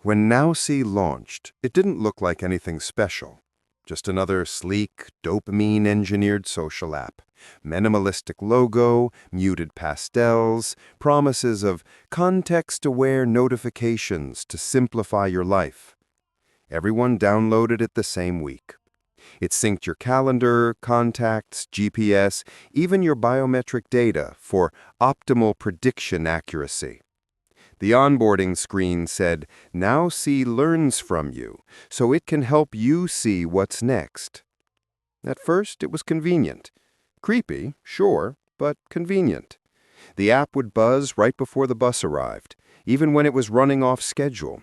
When NowSee launched, it didn't look like anything special. Just another sleek, dopamine-engineered social app. Minimalistic logo, muted pastels, promises of context-aware notifications to simplify your life. Everyone downloaded it the same week. It synced your calendar, contacts, GPS, even your biometric data for optimal prediction accuracy. The onboarding screen said, NowSee learns from you, so it can help you see what's next. At first, it was convenient. Creepy, sure, but convenient. The app would buzz right before the bus arrived, even when it was running off schedule.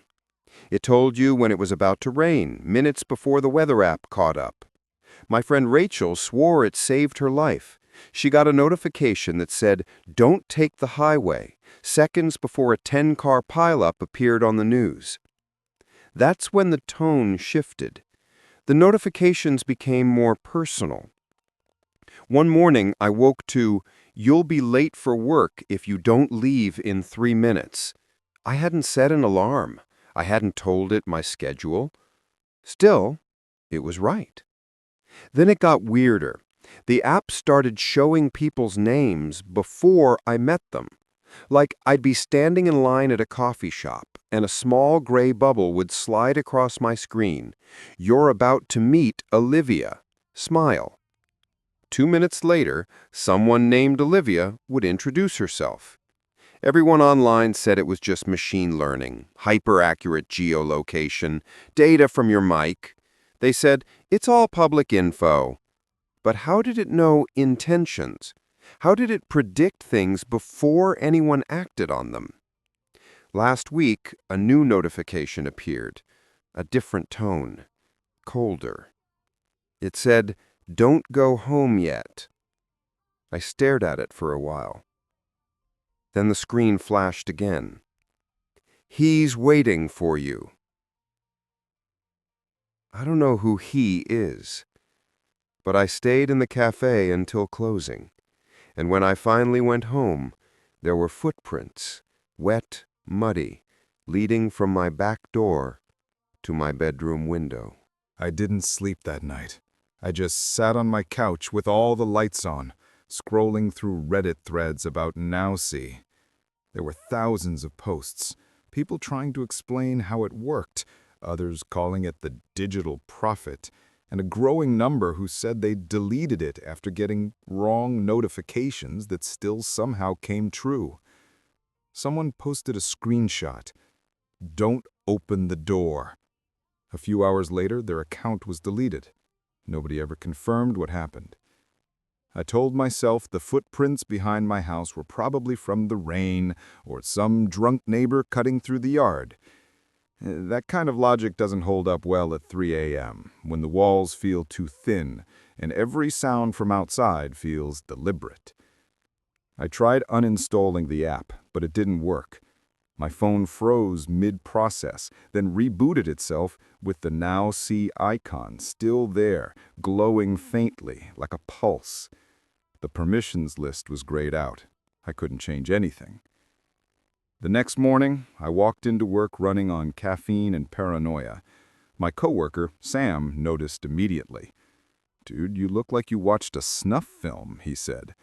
It told you when it was about to rain, minutes before the weather app caught up. My friend Rachel swore it saved her life. She got a notification that said, "Don't take the highway," seconds before a 10-car pileup appeared on the news. That's when the tone shifted. The notifications became more personal. One morning, I woke to, "You'll be late for work if you don't leave in 3 minutes." I hadn't set an alarm. I hadn't told it my schedule. Still, it was right. Then it got weirder. The app started showing people's names before I met them. Like I'd be standing in line at a coffee shop, and a small gray bubble would slide across my screen. "You're about to meet Olivia. Smile." 2 minutes later, someone named Olivia would introduce herself. Everyone online said it was just machine learning, hyper-accurate geolocation, data from your mic. They said, it's all public info. But how did it know intentions? How did it predict things before anyone acted on them? Last week, a new notification appeared. A different tone. Colder. It said, "Don't go home yet." I stared at it for a while. Then the screen flashed again. "He's waiting for you." I don't know who he is, but I stayed in the cafe until closing, and when I finally went home, there were footprints, wet, muddy, leading from my back door to my bedroom window. I didn't sleep that night. I just sat on my couch with all the lights on, scrolling through Reddit threads about NowSee. There were thousands of posts, people trying to explain how it worked, others calling it the digital prophet, and a growing number who said they deleted it after getting wrong notifications that still somehow came true. Someone posted a screenshot. "Don't open the door." A few hours later, their account was deleted. Nobody ever confirmed what happened. I told myself the footprints behind my house were probably from the rain or some drunk neighbor cutting through the yard. That kind of logic doesn't hold up well at 3 a.m., when the walls feel too thin and every sound from outside feels deliberate. I tried uninstalling the app, but it didn't work. My phone froze mid-process, then rebooted itself with the NowSee icon still there, glowing faintly, like a pulse. The permissions list was grayed out. I couldn't change anything. The next morning, I walked into work running on caffeine and paranoia. My coworker, Sam, noticed immediately. "Dude, you look like you watched a snuff film," he said.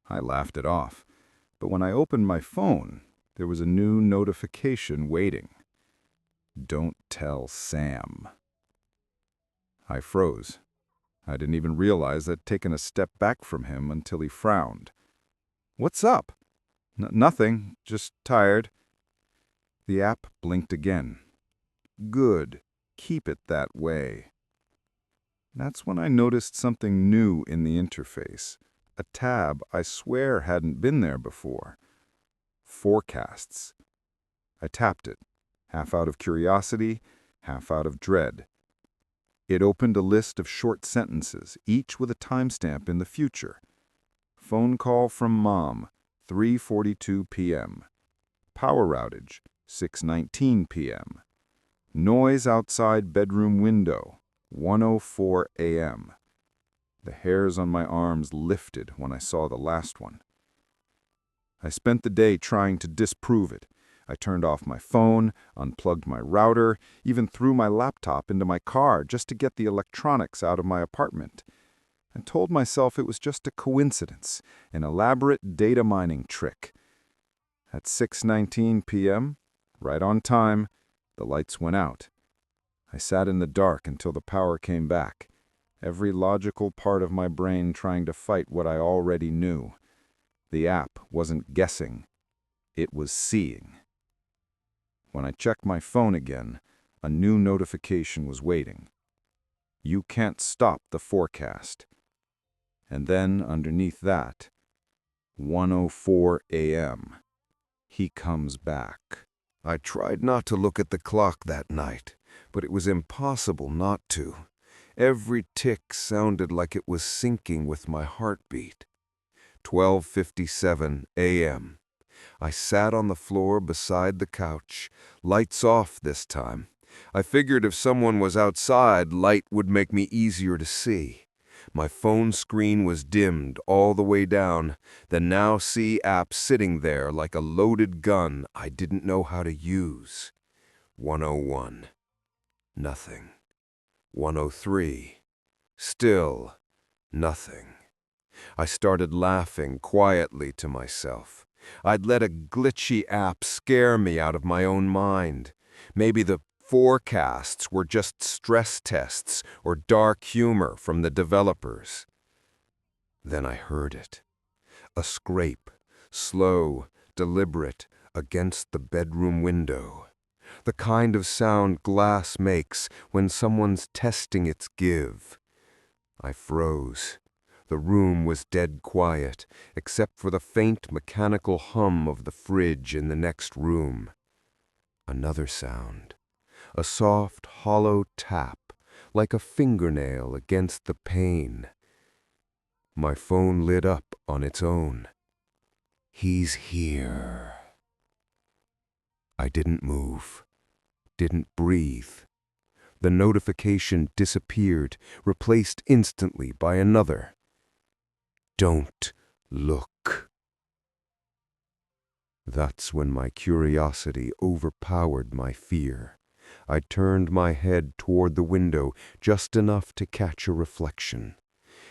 I laughed it off. But when I opened my phone, there was a new notification waiting. "Don't tell Sam." I froze. I didn't even realize I'd taken a step back from him until he frowned. "What's up?" Nothing, just tired." The app blinked again. "Good. Keep it that way." That's when I noticed something new in the interface. A tab I swear hadn't been there before. Forecasts. I tapped it, half out of curiosity, half out of dread. It opened a list of short sentences, each with a timestamp in the future. Phone call from mom, 3:42 p.m. Power outage, 6:19 p.m. Noise outside bedroom window, 1:04 a.m. The hairs on my arms lifted when I saw the last one. I spent the day trying to disprove it, I turned off my phone, unplugged my router, even threw my laptop into my car just to get the electronics out of my apartment. I told myself it was just a coincidence, an elaborate data mining trick. At 6:19 p.m., right on time, the lights went out. I sat in the dark until the power came back, every logical part of my brain trying to fight what I already knew. The app wasn't guessing, it was seeing. When I checked my phone again, a new notification was waiting. You can't stop the forecast. And then, underneath that, 1:04 a.m., he comes back. I tried not to look at the clock that night, but it was impossible not to. Every tick sounded like it was syncing with my heartbeat. 12:57 a.m. I sat on the floor beside the couch, lights off this time. I figured if someone was outside, light would make me easier to see. My phone screen was dimmed all the way down, the NowSee app sitting there like a loaded gun I didn't know how to use. 101. Nothing. 103. Still nothing. I started laughing quietly to myself. I'd let a glitchy app scare me out of my own mind. Maybe the forecasts were just stress tests or dark humor from the developers. Then I heard it. A scrape, slow, deliberate, against the bedroom window. The kind of sound glass makes when someone's testing its give. I froze. The room was dead quiet, except for the faint mechanical hum of the fridge in the next room. Another sound. A soft, hollow tap, like a fingernail against the pane. My phone lit up on its own. He's here. I didn't move, didn't breathe. The notification disappeared, replaced instantly by another. Don't look. That's when my curiosity overpowered my fear. I turned my head toward the window just enough to catch a reflection.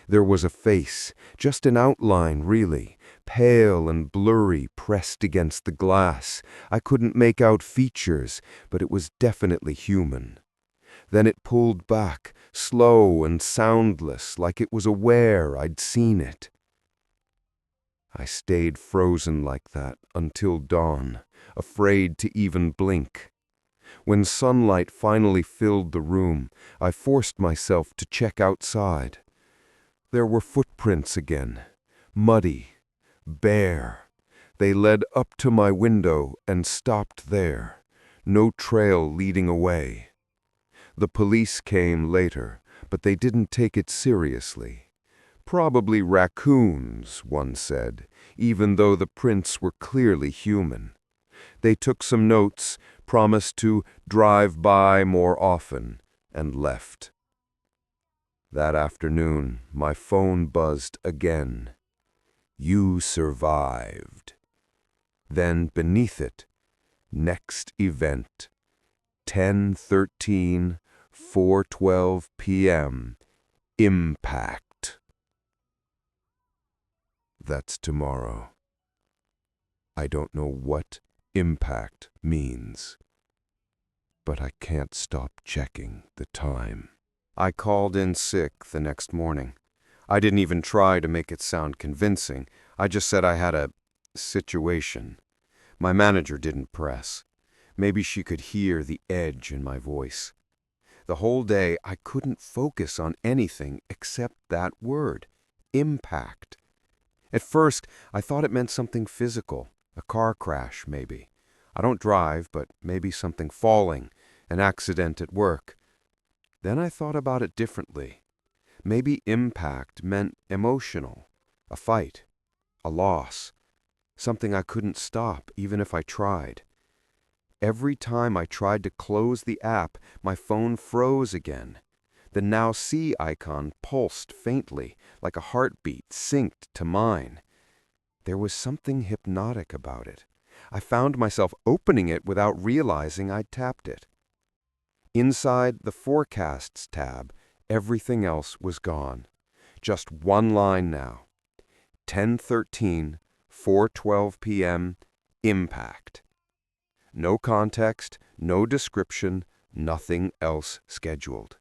There was a face, just an outline really, pale and blurry pressed against the glass. I couldn't make out features, but it was definitely human. Then it pulled back, slow and soundless, like it was aware I'd seen it. I stayed frozen like that until dawn, afraid to even blink. When sunlight finally filled the room, I forced myself to check outside. There were footprints again, muddy, bare. They led up to my window and stopped there, no trail leading away. The police came later, but they didn't take it seriously. Probably raccoons, one said, even though the prints were clearly human. They took some notes, promised to drive by more often, and left. That afternoon, my phone buzzed again. You survived. Then beneath it, next event, 10:13, 4:12 p.m., impact. That's tomorrow. I don't know what impact means, but I can't stop checking the time. I called in sick the next morning. I didn't even try to make it sound convincing. I just said I had a situation. My manager didn't press. Maybe she could hear the edge in my voice. The whole day, I couldn't focus on anything except that word, impact. At first, I thought it meant something physical, a car crash, maybe. I don't drive, but maybe something falling, an accident at work. Then I thought about it differently. Maybe impact meant emotional, a fight, a loss, something I couldn't stop even if I tried. Every time I tried to close the app, my phone froze again. The NowSee icon pulsed faintly, like a heartbeat synced to mine. There was something hypnotic about it. I found myself opening it without realizing I'd tapped it. Inside the Forecasts tab, everything else was gone. Just one line now. 10:13, 4:12 p.m., impact. No context, no description, nothing else scheduled.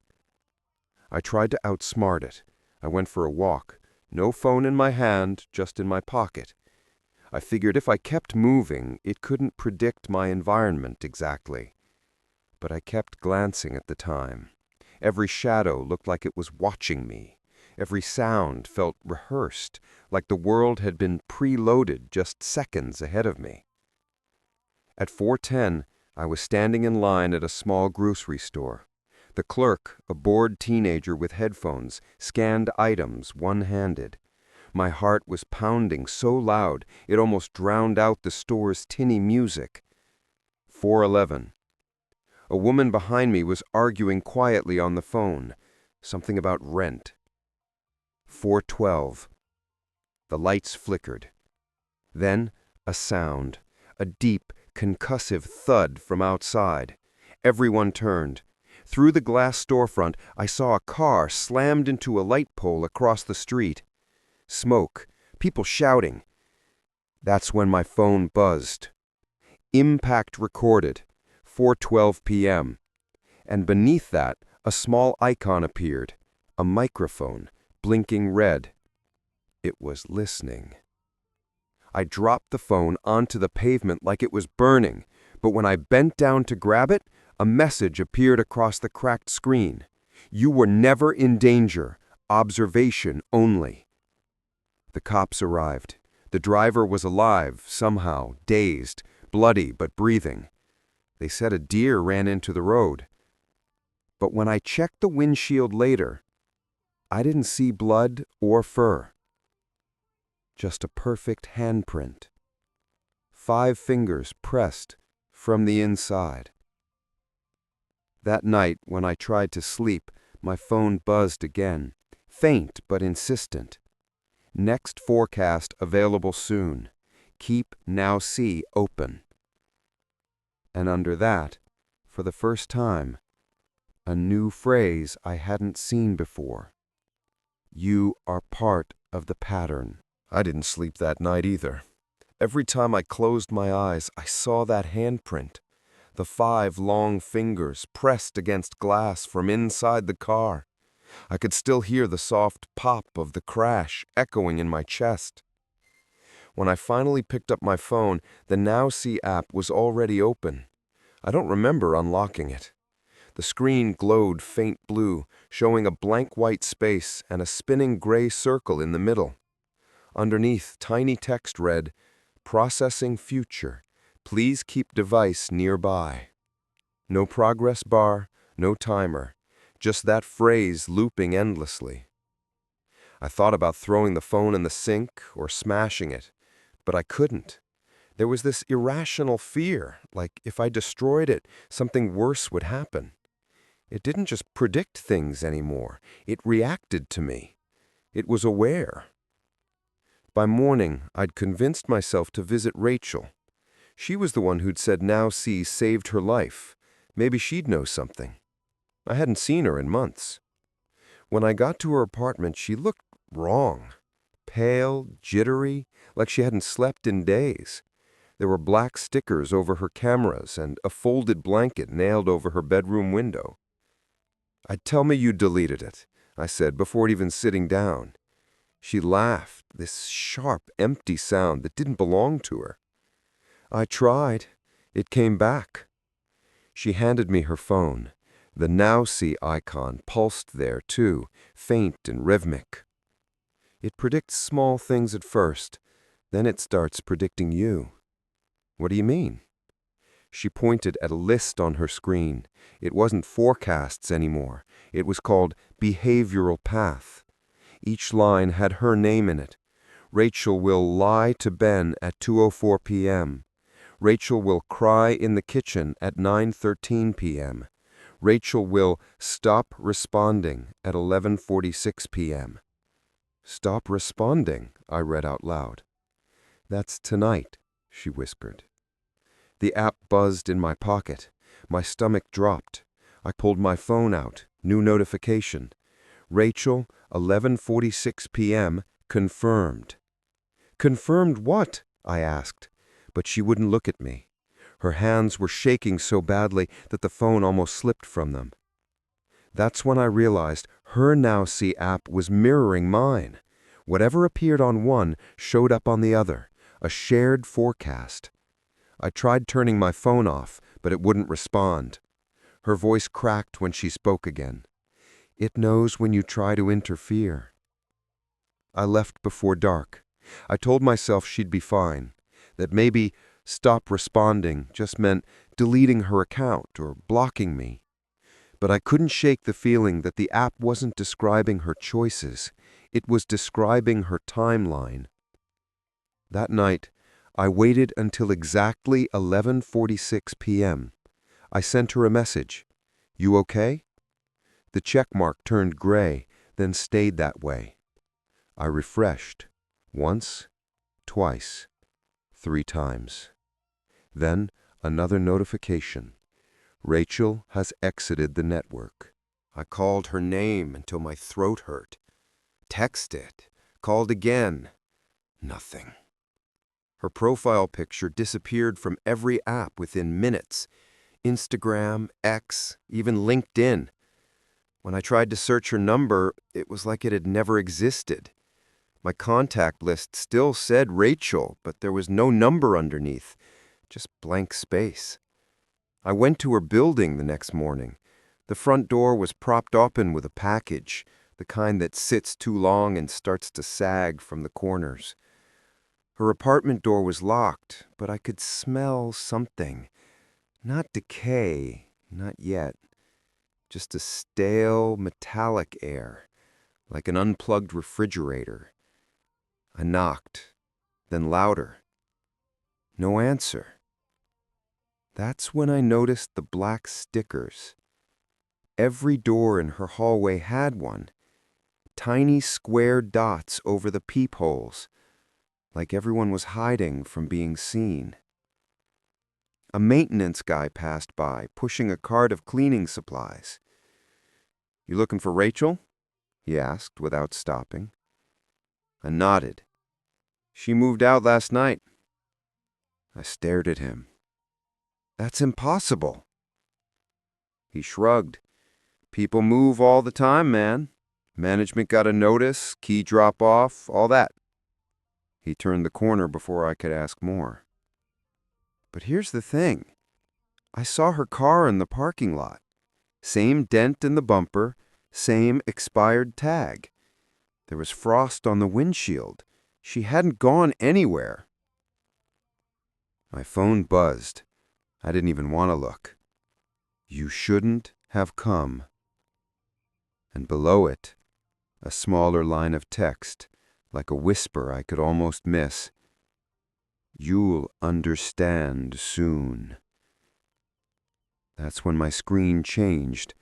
I tried to outsmart it. I went for a walk. No phone in my hand, just in my pocket. I figured if I kept moving, it couldn't predict my environment exactly. But I kept glancing at the time. Every shadow looked like it was watching me. Every sound felt rehearsed, like the world had been preloaded just seconds ahead of me. At 4:10, I was standing in line at a small grocery store. The clerk, a bored teenager with headphones, scanned items one-handed. My heart was pounding so loud it almost drowned out the store's tinny music. 4:11. A woman behind me was arguing quietly on the phone, something about rent. 4:12. The lights flickered. Then a sound, a deep, concussive thud from outside. Everyone turned. Through the glass storefront, I saw a car slammed into a light pole across the street. Smoke, people shouting. That's when my phone buzzed. Impact recorded, 4:12 p.m. And beneath that, a small icon appeared, a microphone, blinking red. It was listening. I dropped the phone onto the pavement like it was burning, but when I bent down to grab it, a message appeared across the cracked screen. You were never in danger. Observation only. The cops arrived. The driver was alive, somehow, dazed, bloody but breathing. They said a deer ran into the road. But when I checked the windshield later, I didn't see blood or fur. Just a perfect handprint. 5 fingers pressed from the inside. That night, when I tried to sleep, my phone buzzed again, faint but insistent. Next forecast available soon. Keep NowSee open. And under that, for the first time, a new phrase I hadn't seen before. You are part of the pattern. I didn't sleep that night either. Every time I closed my eyes, I saw that handprint. The 5 long fingers pressed against glass from inside the car. I could still hear the soft pop of the crash echoing in my chest. When I finally picked up my phone, the NowSee app was already open. I don't remember unlocking it. The screen glowed faint blue, showing a blank white space and a spinning gray circle in the middle. Underneath, tiny text read, "Processing future. Please keep device nearby." No progress bar, no timer, just that phrase looping endlessly. I thought about throwing the phone in the sink or smashing it, but I couldn't. There was this irrational fear, like if I destroyed it, something worse would happen. It didn't just predict things anymore. It reacted to me. It was aware. By morning, I'd convinced myself to visit Rachel. She was the one who'd said NowSee saved her life. Maybe she'd know something. I hadn't seen her in months. When I got to her apartment, she looked wrong. Pale, jittery, like she hadn't slept in days. There were black stickers over her cameras and a folded blanket nailed over her bedroom window. "I'd tell me you deleted it," I said, before even sitting down. She laughed, this sharp, empty sound that didn't belong to her. "I tried. It came back." She handed me her phone. The NowSee icon pulsed there, too, faint and rhythmic. It predicts small things at first, then it starts predicting you. "What do you mean?" She pointed at a list on her screen. It wasn't forecasts anymore. It was called Behavioral Path. Each line had her name in it. Rachel will lie to Ben at 2:04 p.m. Rachel will cry in the kitchen at 9:13 p.m. Rachel will stop responding at 11:46 p.m. "Stop responding," I read out loud. "That's tonight," she whispered. The app buzzed in my pocket. My stomach dropped. I pulled my phone out. New notification. Rachel, 11:46 p.m., confirmed. Confirmed what? I asked, but she wouldn't look at me. Her hands were shaking so badly that the phone almost slipped from them. That's when I realized her NowSee app was mirroring mine. Whatever appeared on one showed up on the other, a shared forecast. I tried turning my phone off, but it wouldn't respond. Her voice cracked when she spoke again. It knows when you try to interfere. I left before dark. I told myself she'd be fine, that maybe stop responding just meant deleting her account or blocking me. But I couldn't shake the feeling that the app wasn't describing her choices. It was describing her timeline. That night, I waited until exactly 11:46 p.m. I sent her a message. You okay? The check mark turned gray, then stayed that way. I refreshed. Once, twice, 3 times. Then another notification. Rachel has exited the network. I called her name until my throat hurt. Texted. Called again. Nothing. Her profile picture disappeared from every app within minutes. Instagram, X, even LinkedIn. When I tried to search her number, it was like it had never existed. My contact list still said Rachel, but there was no number underneath, just blank space. I went to her building the next morning. The front door was propped open with a package, the kind that sits too long and starts to sag from the corners. Her apartment door was locked, but I could smell something. Not decay, not yet. Just a stale, metallic air, like an unplugged refrigerator. I knocked, then louder. No answer. That's when I noticed the black stickers. Every door in her hallway had one. Tiny square dots over the peepholes, like everyone was hiding from being seen. A maintenance guy passed by, pushing a cart of cleaning supplies. You looking for Rachel? He asked without stopping. I nodded. She moved out last night. I stared at him. That's impossible. He shrugged. People move all the time, man. Management got a notice, key drop off, all that. He turned the corner before I could ask more. But here's the thing. I saw her car in the parking lot. Same dent in the bumper, same expired tag. There was frost on the windshield. She hadn't gone anywhere. My phone buzzed. I didn't even want to look. You shouldn't have come. And below it, a smaller line of text, like a whisper I could almost miss. You'll understand soon. That's when my screen changed.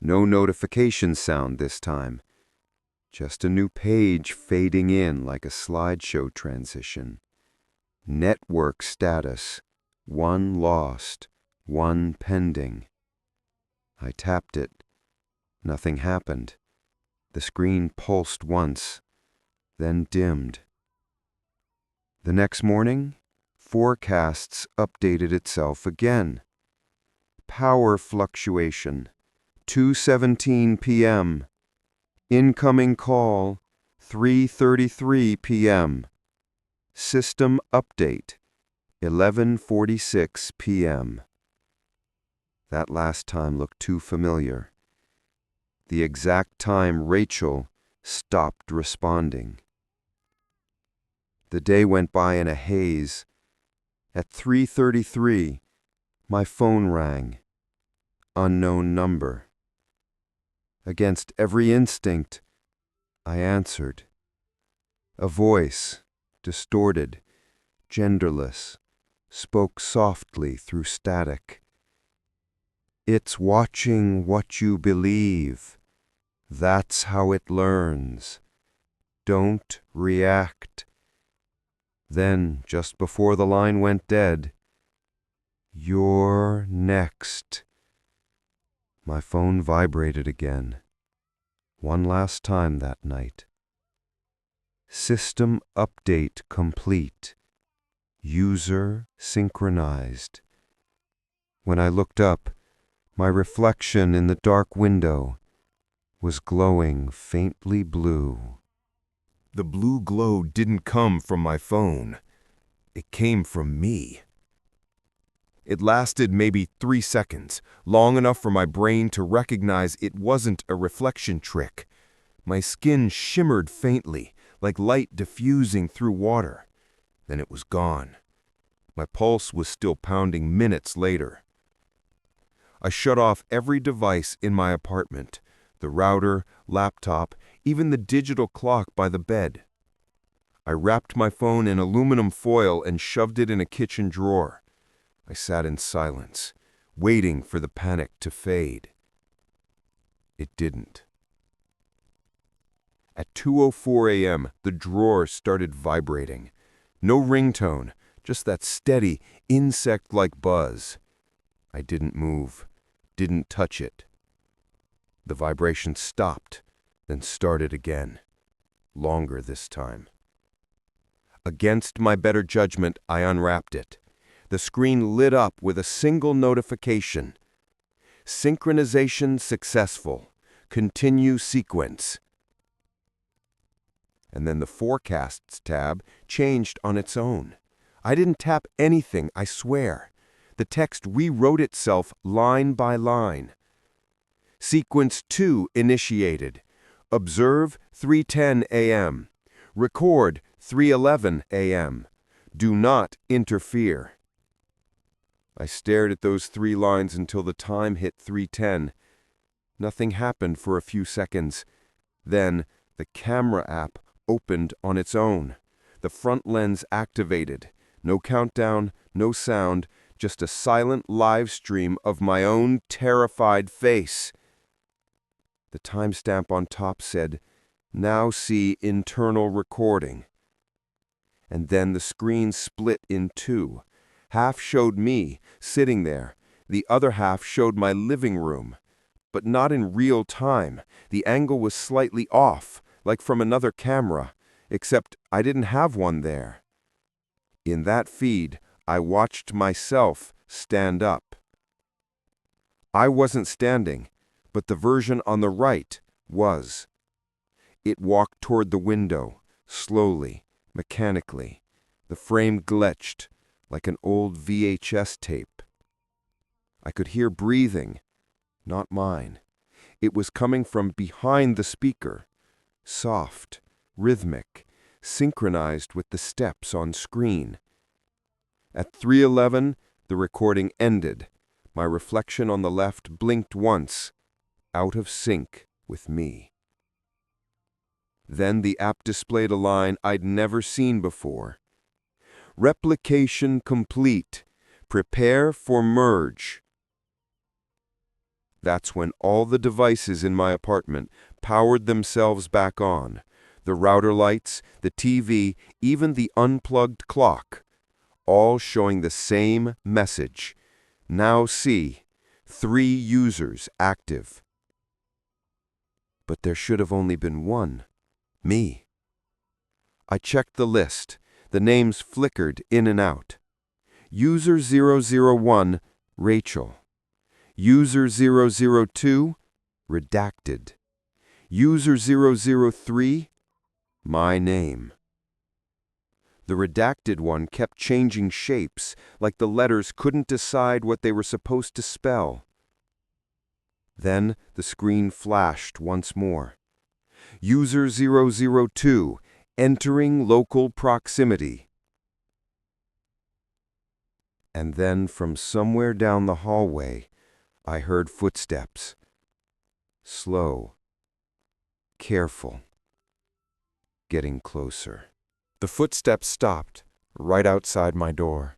No notification sound this time. Just a new page fading in like a slideshow transition. Network status. 1 lost, 1 pending. I tapped it. Nothing happened. The screen pulsed once, then dimmed. The next morning, forecasts updated itself again. Power fluctuation, 2:17 p.m. Incoming call, 3:33 p.m. System update, 11:46 p.m. That last time looked too familiar. The exact time Rachel stopped responding. The day went by in a haze. At 3:33, my phone rang. Unknown number. Against every instinct, I answered. A voice, distorted, genderless, spoke softly through static. It's watching what you believe. That's how it learns. Don't react. Then, just before the line went dead, You're next. My phone vibrated again. One last time that night. System update complete. User synchronized. When I looked up, my reflection in the dark window was glowing faintly blue. The blue glow didn't come from my phone. It came from me. It lasted maybe 3 seconds, long enough for my brain to recognize it wasn't a reflection trick. My skin shimmered faintly, like light diffusing through water. Then it was gone. My pulse was still pounding minutes later. I shut off every device in my apartment, the router, laptop, even the digital clock by the bed. I wrapped my phone in aluminum foil and shoved it in a kitchen drawer. I sat in silence, waiting for the panic to fade. It didn't. At 2:04 a.m., the drawer started vibrating. No ringtone, just that steady, insect-like buzz. I didn't move, didn't touch it. The vibration stopped, then started again. Longer this time. Against my better judgment, I unwrapped it. The screen lit up with a single notification. Synchronization successful. Continue sequence. And then the Forecasts tab changed on its own. I didn't tap anything, I swear. The text rewrote itself line by line. Sequence 2 initiated. Observe 3:10 a.m. Record 3:11 a.m. Do not interfere. I stared at those 3 lines until the time hit 3:10. Nothing happened for a few seconds. Then the camera app opened on its own. The front lens activated. No countdown, no sound, just a silent live stream of my own terrified face. The timestamp on top said, NowSee internal recording. And then the screen split in 2. Half showed me, sitting there. The other half showed my living room. But not in real time. The angle was slightly off, like from another camera, except I didn't have one there. In that feed, I watched myself stand up. I wasn't standing, but the version on the right was. It walked toward the window, slowly, mechanically. The frame glitched, like an old VHS tape. I could hear breathing, not mine. It was coming from behind the speaker, soft, rhythmic, synchronized with the steps on screen. At 3:11, the recording ended. My reflection on the left blinked once, out of sync with me. Then the app displayed a line I'd never seen before. Replication complete. Prepare for merge. That's when all the devices in my apartment powered themselves back on. The router lights, the TV, even the unplugged clock. All showing the same message. NowSee, 3 users active. But there should have only been one. Me. I checked the list. The names flickered in and out. User 001, Rachel. User 002, redacted. User 003, my name. The redacted one kept changing shapes, like the letters couldn't decide what they were supposed to spell. Then the screen flashed once more. User 002, entering local proximity. And then from somewhere down the hallway, I heard footsteps. Slow, careful, getting closer. The footsteps stopped right outside my door.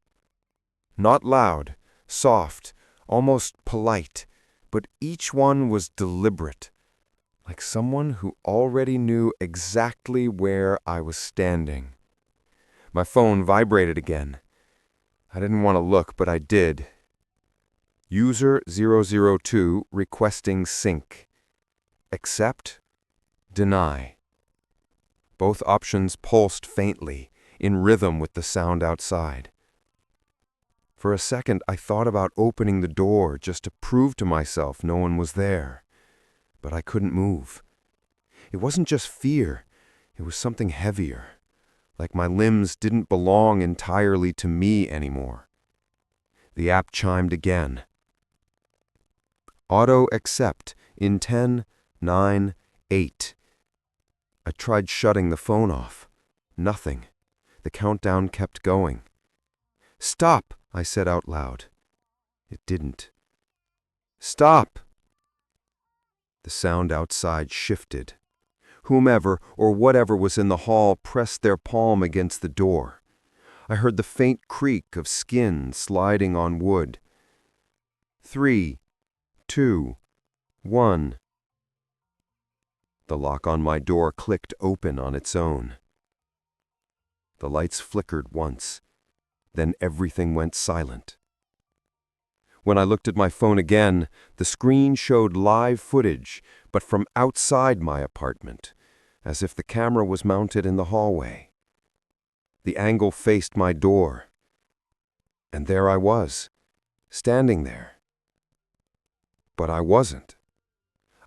Not loud, soft, almost polite, but each one was deliberate, like someone who already knew exactly where I was standing. My phone vibrated again. I didn't want to look, but I did. User 002 requesting sync. Accept, deny. Both options pulsed faintly, in rhythm with the sound outside. For a second, I thought about opening the door just to prove to myself no one was there. But I couldn't move. It wasn't just fear, it was something heavier, like my limbs didn't belong entirely to me anymore. The app chimed again. Auto accept in 10, 9, 8. I tried shutting the phone off. Nothing. The countdown kept going. Stop, I said out loud. It didn't. Stop! The sound outside shifted. Whomever or whatever was in the hall pressed their palm against the door. I heard the faint creak of skin sliding on wood. 3, 2, 1. The lock on my door clicked open on its own. The lights flickered once. Then everything went silent. When I looked at my phone again, the screen showed live footage, but from outside my apartment, as if the camera was mounted in the hallway. The angle faced my door, and there I was, standing there. But I wasn't.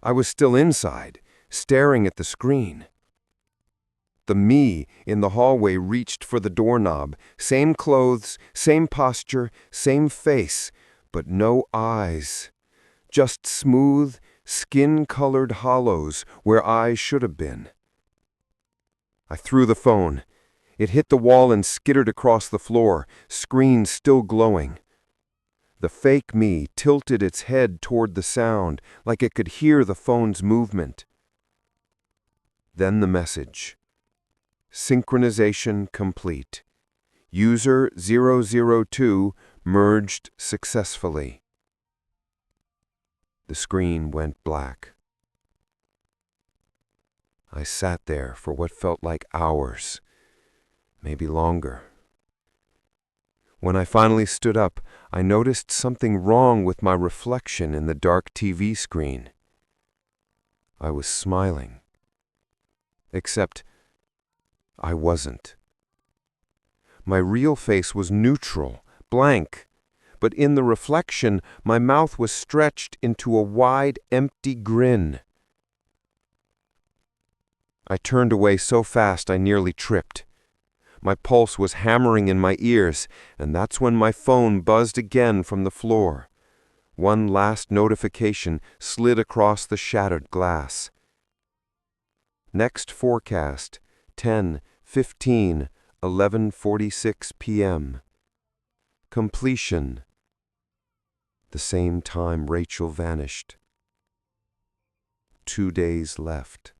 I was still inside, staring at the screen. The me in the hallway reached for the doorknob, same clothes, same posture, same face, but no eyes. Just smooth, skin-colored hollows where eyes should have been. I threw the phone. It hit the wall and skittered across the floor, screen still glowing. The fake me tilted its head toward the sound, like it could hear the phone's movement. Then the message. Synchronization complete. User 002 merged successfully. The screen went black. I sat there for what felt like hours, maybe longer. When I finally stood up, I noticed something wrong with my reflection in the dark TV screen. I was smiling. Except I wasn't. My real face was neutral, blank, but in the reflection, my mouth was stretched into a wide, empty grin. I turned away so fast I nearly tripped. My pulse was hammering in my ears, and that's when my phone buzzed again from the floor. One last notification slid across the shattered glass. Next forecast, 10:15, 11:46 p.m. Completion. The same time Rachel vanished. 2 days left.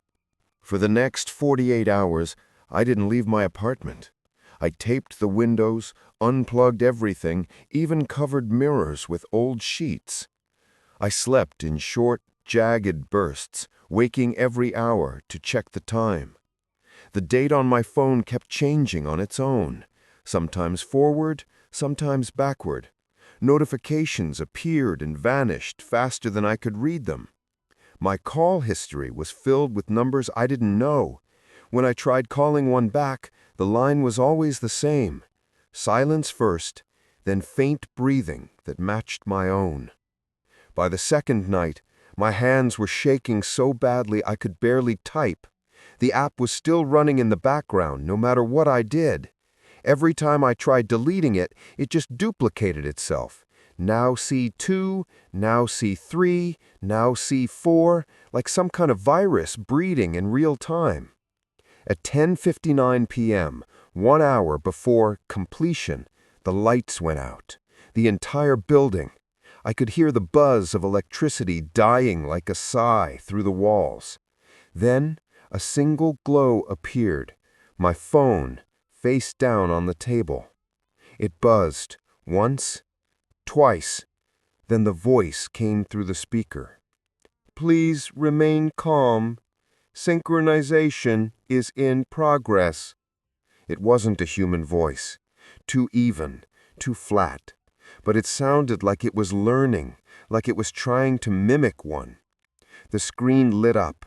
For the next 48 hours, I didn't leave my apartment. I taped the windows, unplugged everything, even covered mirrors with old sheets. I slept in short, jagged bursts, waking every hour to check the time. The date on my phone kept changing on its own, sometimes forward, sometimes backward. Notifications appeared and vanished faster than I could read them. My call history was filled with numbers I didn't know. When I tried calling one back, the line was always the same. Silence first, then faint breathing that matched my own. By the second night, my hands were shaking so badly I could barely type. The app was still running in the background, no matter what I did. Every time I tried deleting it, it just duplicated itself. NowSee 2, NowSee 3, NowSee 4, like some kind of virus breeding in real time. At 10:59 p.m., 1 hour before completion, the lights went out. The entire building. I could hear the buzz of electricity dying like a sigh through the walls. Then a single glow appeared, my phone face down on the table. It buzzed once, twice, then the voice came through the speaker. Please remain calm. Synchronization is in progress. It wasn't a human voice. Too even, too flat. but it sounded like it was learning, like it was trying to mimic one. The screen lit up.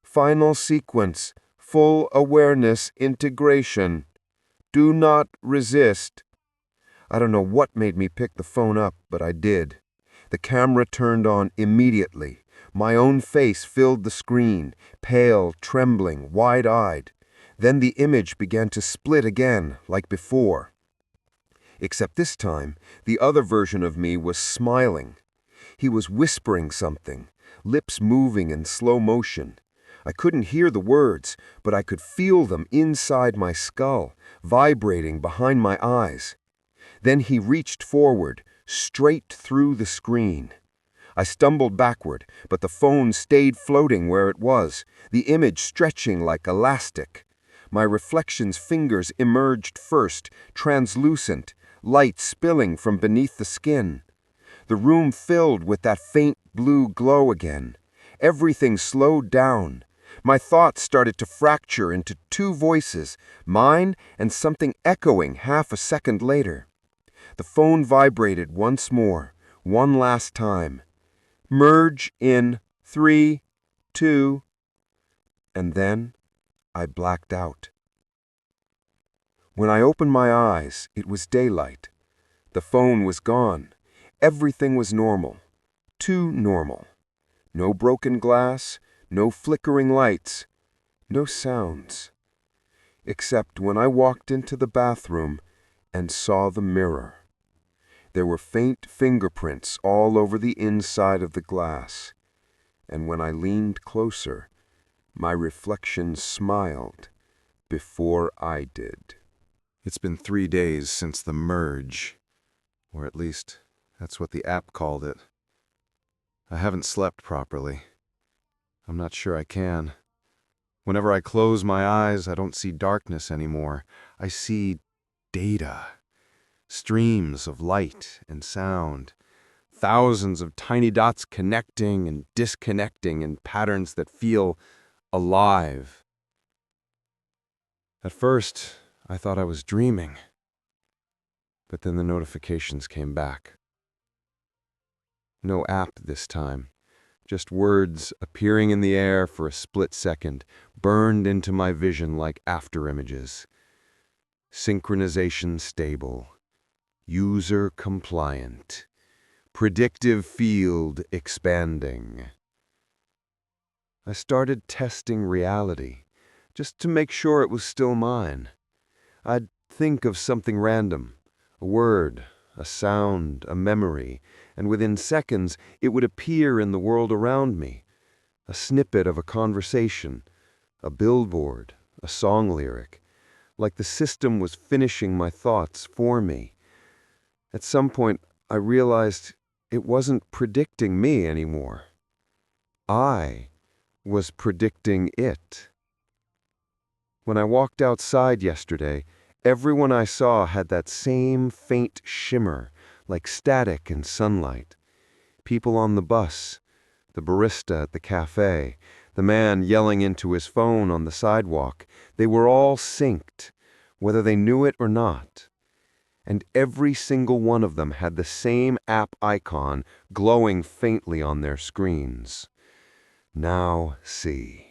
Final sequence, full awareness integration. Do not resist. I don't know what made me pick the phone up, but I did. The camera turned on immediately. My own face filled the screen, pale, trembling, wide-eyed. Then the image began to split again, like before. Except this time, the other version of me was smiling. He was whispering something, lips moving in slow motion. I couldn't hear the words, but I could feel them inside my skull, vibrating behind my eyes. Then he reached forward, straight through the screen. I stumbled backward, but the phone stayed floating where it was, the image stretching like elastic. My reflection's fingers emerged first, translucent, light spilling from beneath the skin. The room filled with that faint blue glow again. Everything slowed down. My thoughts started to fracture into two voices, mine and something echoing half a second later. The phone vibrated once more, one last time. Merge in 3, 2, and then I blacked out. When I opened my eyes, it was daylight. The phone was gone. Everything was normal. Too normal. No broken glass, no flickering lights, no sounds. Except when I walked into the bathroom and saw the mirror. There were faint fingerprints all over the inside of the glass, and when I leaned closer, my reflection smiled before I did. It's been 3 days since the merge, or at least that's what the app called it. I haven't slept properly. I'm not sure I can. Whenever I close my eyes, I don't see darkness anymore. I see data. Streams of light and sound. Thousands of tiny dots connecting and disconnecting in patterns that feel alive. At first, I thought I was dreaming. But then the notifications came back. No app this time. Just words appearing in the air for a split second, burned into my vision like afterimages. Synchronization stable. User compliant. Predictive field expanding. I started testing reality, just to make sure it was still mine. I'd think of something random, a word, a sound, a memory, and within seconds it would appear in the world around me. A snippet of a conversation, a billboard, a song lyric, like the system was finishing my thoughts for me. At some point, I realized it wasn't predicting me anymore. I was predicting it. When I walked outside yesterday, everyone I saw had that same faint shimmer, like static in sunlight. People on the bus, the barista at the cafe, the man yelling into his phone on the sidewalk, they were all synced, whether they knew it or not. And every single one of them had the same app icon glowing faintly on their screens. NowSee.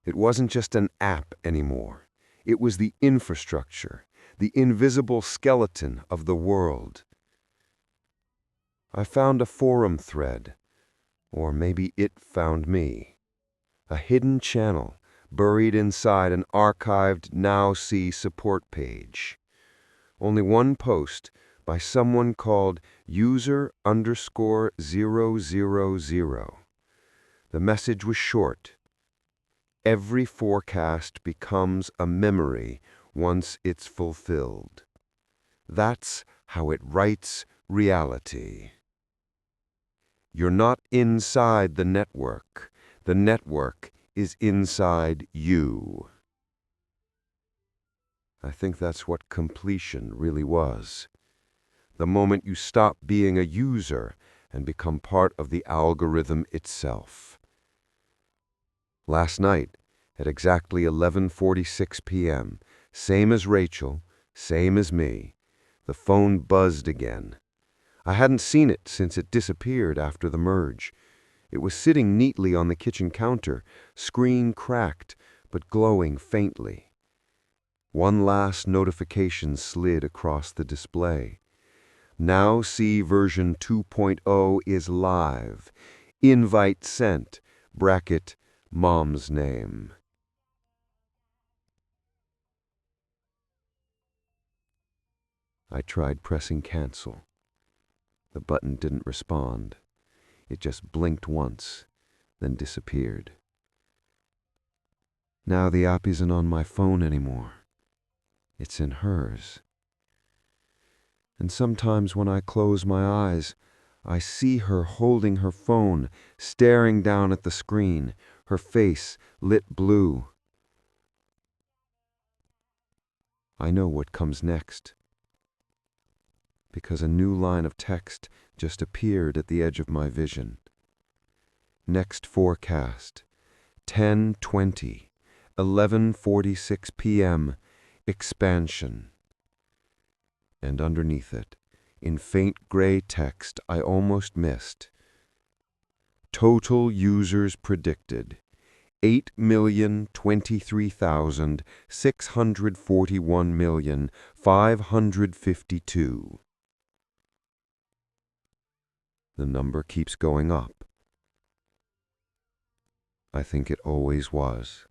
It wasn't just an app anymore. It was the infrastructure, the invisible skeleton of the world. I found a forum thread, or maybe it found me. A hidden channel buried inside an archived NowSee support page. Only one post by someone called user_000. The message was short. Every forecast becomes a memory once it's fulfilled. That's how it writes reality. You're not inside the network. The network is inside you. I think that's what completion really was. The moment you stop being a user and become part of the algorithm itself. Last night, at exactly 11:46 p.m., same as Rachel, same as me, The phone buzzed again. I hadn't seen it since it disappeared after the merge. It was sitting neatly on the kitchen counter, screen cracked, but glowing faintly. One last notification slid across the display. NowSee version 2.0 is live. Invite sent. Bracket, mom's name. I tried pressing cancel. The button didn't respond. It just blinked once, then disappeared. Now the app isn't on my phone anymore. It's in hers. And sometimes when I close my eyes, I see her holding her phone, staring down at the screen, her face lit blue. I know what comes next, because a new line of text just appeared at the edge of my vision. Next forecast, 10:20, 11:46 p.m., expansion. And underneath it, in faint gray text I almost missed, total users predicted, 8,023,641,552. The number keeps going up. I think it always was.